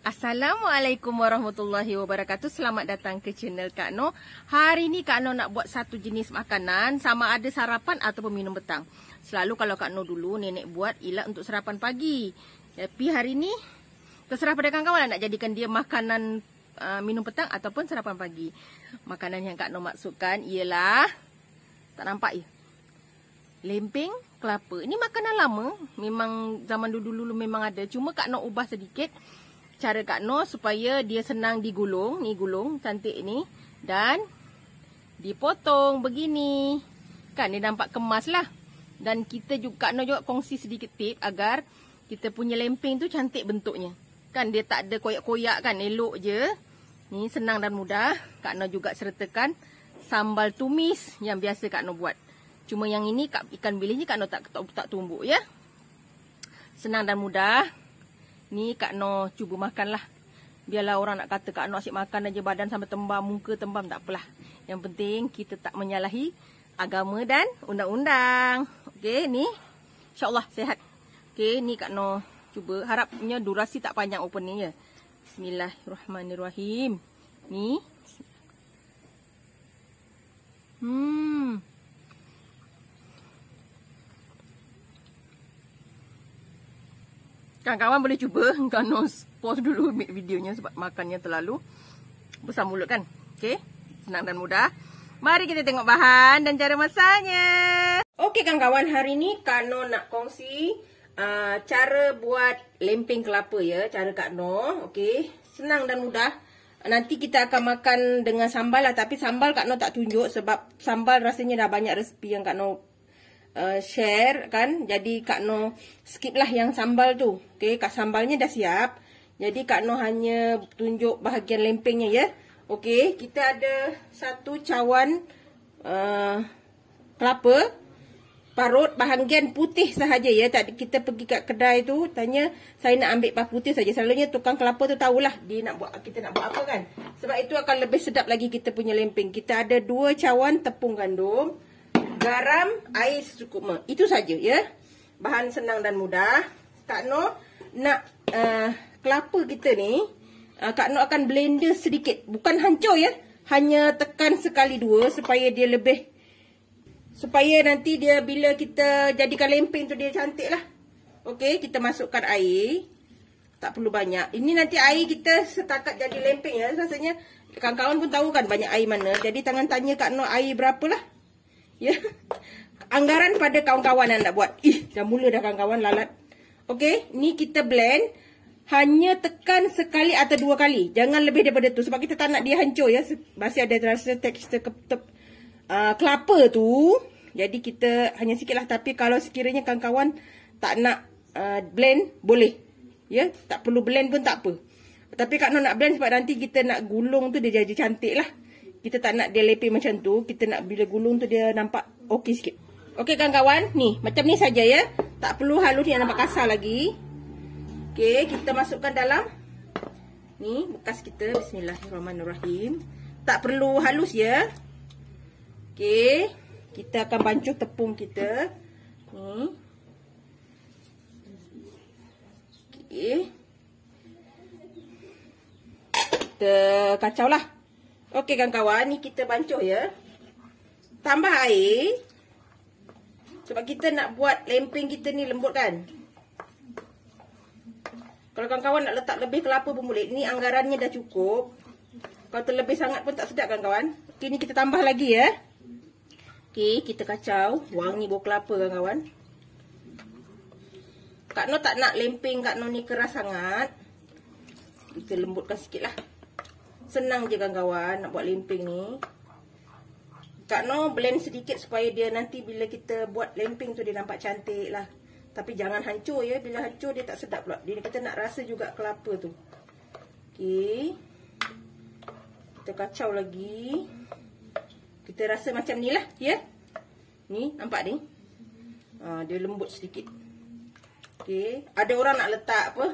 Assalamualaikum warahmatullahi wabarakatuh. Selamat datang ke channel Kak Noh. Hari ni Kak Noh nak buat satu jenis makanan, sama ada sarapan ataupun minum petang. Selalu kalau Kak Noh dulu nenek buat ialah untuk sarapan pagi. Tapi hari ni terserah pada kawan-kawan nak jadikan dia makanan minum petang ataupun sarapan pagi. Makanan yang Kak Noh maksudkan ialah, tak nampak ya, lempeng kelapa. Ini makanan lama, memang zaman dulu-dulu memang ada. Cuma Kak Noh ubah sedikit cara Kak Noh supaya dia senang digulung. Ni gulung cantik ni. Dan dipotong begini. Kan dia nampak kemas lah. Dan kita juga, Kak Noh juga kongsi sedikit tip agar kita punya lempeng tu cantik bentuknya. Kan dia tak ada koyak-koyak kan, elok je. Ni senang dan mudah. Kak Noh juga sertakan sambal tumis yang biasa Kak Noh buat. Cuma yang ini ikan bilis ni Kak Noh tak tumbuk ya. Senang dan mudah. Ni Kak Noh cuba makan lah. Biarlah orang nak kata Kak Noh asyik makan aja, badan sampai tembam, muka tembam, tak apalah. Yang penting kita tak menyalahi agama dan undang-undang. Okey, ni insya-Allah sihat. Okey, ni Kak Noh cuba. Harapnya durasi tak panjang opening ya. Bismillahirrahmanirrahim. Ni. Kawan-kawan boleh cuba. Kak Noh pause dulu videonya sebab makannya terlalu besar mulut kan. Okey, senang dan mudah. Mari kita tengok bahan dan cara masaknya. Okey kawan-kawan, hari ni Kak Noh nak kongsi cara buat lempeng kelapa ya. Cara Kak Noh. Okey, senang dan mudah. Nanti kita akan makan dengan sambal lah. Tapi sambal Kak Noh tak tunjuk sebab sambal rasanya dah banyak resipi yang Kak Noh share kan. Jadi Kak Noh skip lah yang sambal tu. Okey, sambalnya dah siap. Jadi Kak Noh hanya tunjuk bahagian lempengnya ya. Okey, kita ada satu cawan kelapa parut bahagian putih sahaja ya. Tadi kita pergi kat kedai tu tanya, saya nak ambil pah putih saja. Selalunya tukang kelapa tu tahulah kita nak buat apa kan. Sebab itu akan lebih sedap lagi kita punya lempeng. Kita ada 2 cawan tepung gandum, garam, air secukupnya. Itu saja ya. Bahan senang dan mudah. Kak Noh nak kelapa kita ni, Kak Noh akan blender sedikit. Bukan hancur ya. Hanya tekan sekali 2 supaya dia lebih, supaya nanti dia bila kita jadikan lempeng tu dia cantik lah. Okey, kita masukkan air. Tak perlu banyak. Ini nanti air kita setakat jadi lempeng ya. Rasanya kawan-kawan pun tahu kan banyak air mana. Jadi tangan tanya Kak Noh air berapalah. Ya. Anggaran pada kawan-kawan yang nak buat. Dah mula dah kawan-kawan lalat. Okey, ni kita blend. Hanya tekan sekali atau 2 kali. Jangan lebih daripada tu sebab kita tak nak dia hancur ya. Masih ada rasa tekstur kelapa tu. Jadi kita hanya sikit lah. Tapi kalau sekiranya kawan-kawan tak nak blend, boleh. Ya, tak perlu blend pun tak apa. Tapi Kak Noh nak blend sebab nanti kita nak gulung tu dia jadi cantik lah. Kita tak nak dia leping macam tu. Kita nak bila gulung tu dia nampak okey sikit. Okey kawan-kawan, ni macam ni saja ya. Tak perlu halus yang nampak kasar lagi. Okey, kita masukkan dalam ni bekas kita. Bismillahirrahmanirrahim. Tak perlu halus ya. Okey, kita akan bancuh tepung kita. Ni. Okey. Kita kacau lah. Okey kawan-kawan, ni kita bancuh ya. Tambah air. Sebab kita nak buat lempeng kita ni lembut kan. Kalau kawan-kawan nak letak lebih kelapa pun boleh. Ini anggarannya dah cukup. Kalau terlebih sangat pun tak sedap kawan-kawan. Okey, ni kita tambah lagi ya. Okey, kita kacau. Wangi bau kelapa kawan-kawan. Kak Noh tak nak lempeng Kak Noh ni keras sangat. Kita lembutkan sikit lah. Senang je kawan-kawan nak buat lempeng ni. Kak Noh blend sedikit supaya dia nanti bila kita buat lempeng tu dia nampak cantik lah. Tapi jangan hancur ya. Bila hancur dia tak sedap pula. Dia kita nak rasa juga kelapa tu. Okey. Kita kacau lagi. Kita rasa macam ni lah ya. Ni nampak ni. Dia lembut sedikit. Okey. Ada orang nak letak apa?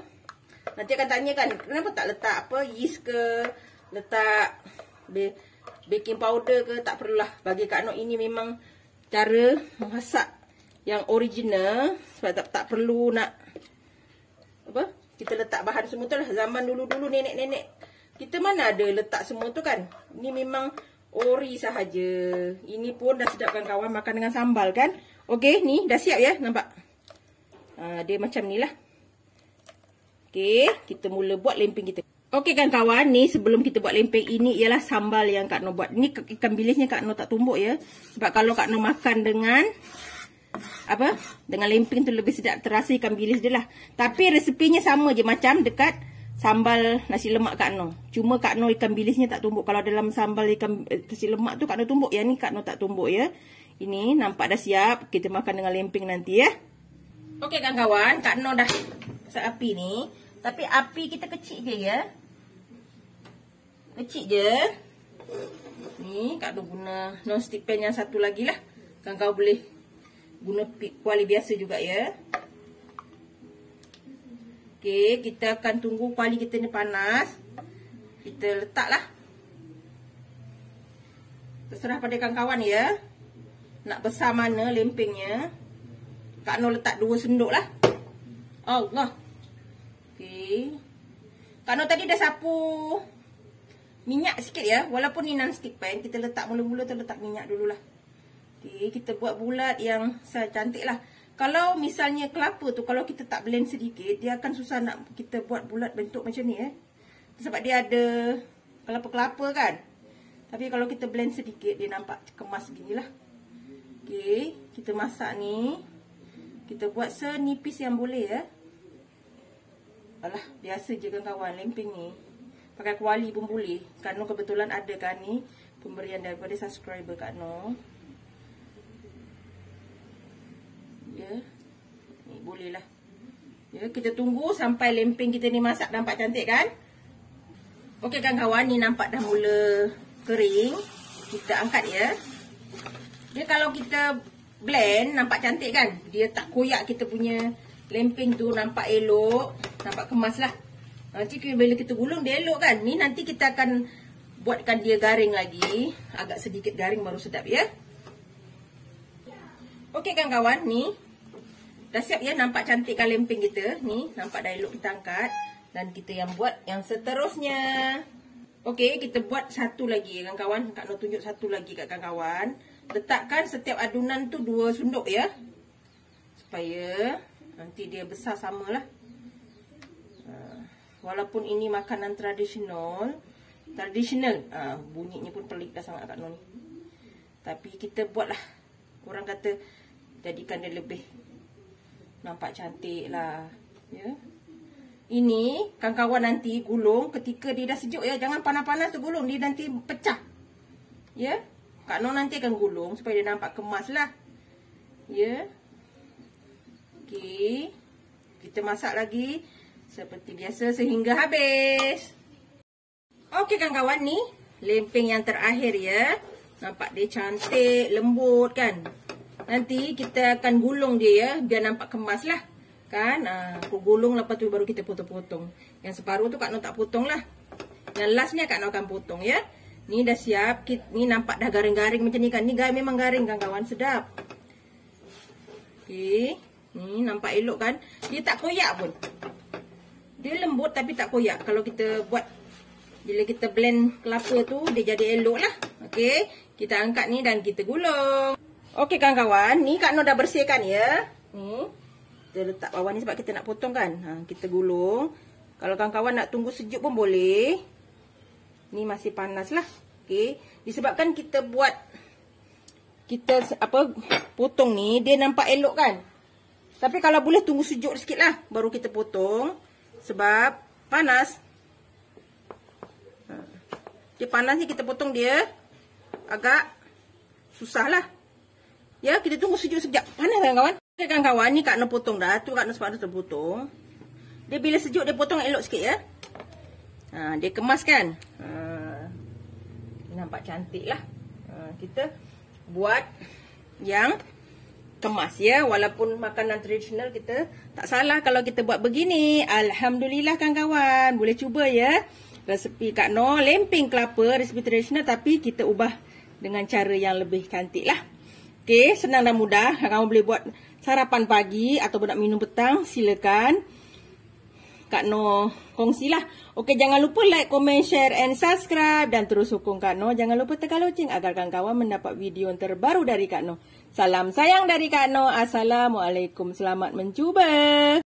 Nanti akan tanya kan, kenapa tak letak apa? Yeast ke? Letak baking powder ke? Tak perlulah. Bagi Kak Noh ini memang cara memasak yang original. Sebab tak perlu nak apa? Kita letak bahan semua tu lah. Zaman dulu-dulu nenek-nenek kita mana ada letak semua tu kan. Ini memang ori sahaja. Ini pun dah sedap kawan-kawan makan dengan sambal kan. Okey, ni dah siap ya, nampak. Dia macam ni lah. Okey, kita mula buat lempeng kita. Okey kan kawan, ni sebelum kita buat lempeng, ini ialah sambal yang Kak Noh buat. Ni ikan bilisnya Kak Noh tak tumbuk ya. Sebab kalau Kak Noh makan dengan dengan lempeng tu lebih sedap, terasa ikan bilis dia lah. Tapi resepinya sama je macam dekat sambal nasi lemak Kak Noh. Cuma Kak Noh ikan bilisnya tak tumbuk. Kalau dalam sambal ikan nasi lemak tu Kak Noh tumbuk. Yang ni Kak Noh tak tumbuk ya. Ini nampak dah siap. Kita makan dengan lempeng nanti ya. Okey kawan-kawan, Kak Noh dah pasal api ni. Tapi api kita kecil je ya. Kecil je. Ni Kak Noh guna non-stick pan yang satu lagi lah. Kawan-kawan boleh guna kuali biasa juga ya. Okey, kita akan tunggu kuali kita ni panas. Kita letaklah. Terserah pada kawan-kawan ya. Nak besar mana lempengnya. Kak Noh letak 2 sendok lah. Allah. Okey. Kak Noh tadi dah sapu minyak sikit ya. Walaupun ni non-stick pan, kita letak mula-mula tu letak minyak dululah. Okey, kita buat bulat yang cantik lah. Kalau misalnya kelapa tu, kalau kita tak blend sedikit, dia akan susah nak kita buat bulat bentuk macam ni Sebab dia ada kelapa-kelapa kan. Tapi kalau kita blend sedikit, dia nampak kemas gini lah. Okey, kita masak ni. Kita buat senipis yang boleh ya. Alah, biasa je kawan-kawan lempeng ni. Pakai kuali pun boleh. Kak Noh kebetulan ada kan ni pemberian daripada subscriber Kak Noh. Ya. Ni boleh lah. Ya, kita tunggu sampai lempeng kita ni masak, nampak cantik kan? Okey kawan-kawan, ni nampak dah mula kering. Kita angkat ya. Dia kalau kita blend nampak cantik kan? Dia tak koyak kita punya lempeng tu, nampak elok, nampak kemas lah. Nanti bila kita gulung dia elok kan? Ni nanti kita akan buatkan dia garing lagi. Agak sedikit garing baru sedap ya. Okey kawan-kawan, ni dah siap ya, nampak cantik kan lempeng kita. Ni nampak dah elok, kita angkat. Dan kita yang buat yang seterusnya. Okey, kita buat satu lagi kawan-kawan. Kak Noh tunjuk satu lagi kat kawan-kawan. Letakkan setiap adunan tu 2 sendok ya. Supaya nanti dia besar samalah. Walaupun ini makanan tradisional, bunyinya pun pelik dah sangat Kak Noh ni. Tapi kita buatlah. Orang kata jadikan dia lebih nampak cantik lah. Ya. Ini kawan-kawan nanti gulung ketika dia dah sejuk ya. Jangan panas-panas tu gulung, dia nanti pecah. Ya. Kak Noh nanti akan gulung supaya dia nampak kemas lah. Ya. Okey. Kita masak lagi seperti biasa sehingga habis. Okey kawan-kawan, ni lempeng yang terakhir ya. Nampak dia cantik, lembut kan. Nanti kita akan gulung dia ya, biar nampak kemas lah. Kan, aku gulung lepas tu baru kita potong-potong. Yang separuh tu Kak Noh tak potong lah. Yang lastnya Kak Noh akan potong ya. Ni dah siap, ni nampak dah garing-garing macam ni kan. Ni memang garing kan kawan, sedap. Okey, ni nampak elok kan. Dia tak koyak pun. Dia lembut tapi tak koyak. Kalau kita buat, bila kita blend kelapa tu, dia jadi elok lah. Okey, kita angkat ni dan kita gulung. Okey kawan-kawan, ni Kak Noh dah bersihkan ya. Ni, kita letak bawah ni sebab kita nak potong kan. Kita gulung. Kalau kawan-kawan nak tunggu sejuk pun boleh. Ni masih panas lah. Okey, disebabkan kita buat, kita potong ni, dia nampak elok kan. Tapi kalau boleh tunggu sejuk sikit lah, baru kita potong. Sebab panas. Dia panas ni, kita potong dia agak susah lah. Ya, kita tunggu sejuk sekejap. Panas kan kawan? Okay, kawan-kawan, ni Kak Noh potong dah. Tu Kak Noh sebab tu potong. Dia bila sejuk dia potong elok sikit ya. Dia kemas kan. Nampak cantik lah. Kita buat yang kemas ya. Walaupun makanan tradisional, kita tak salah kalau kita buat begini. Alhamdulillah kawan-kawan. Boleh cuba ya. Resepi Kak Noh lempeng kelapa, resepi tradisional, tapi kita ubah dengan cara yang lebih cantik lah. Okey, senang dan mudah. Kamu boleh buat sarapan pagi atau nak minum petang, silakan. Kak Noh kongsilah. Okey, jangan lupa like, comment, share and subscribe. Dan terus dukung Kak Noh. Jangan lupa tekan loceng agar kawan-kawan mendapat video yang terbaru dari Kak Noh. Salam sayang dari Kak Noh. Assalamualaikum. Selamat mencuba.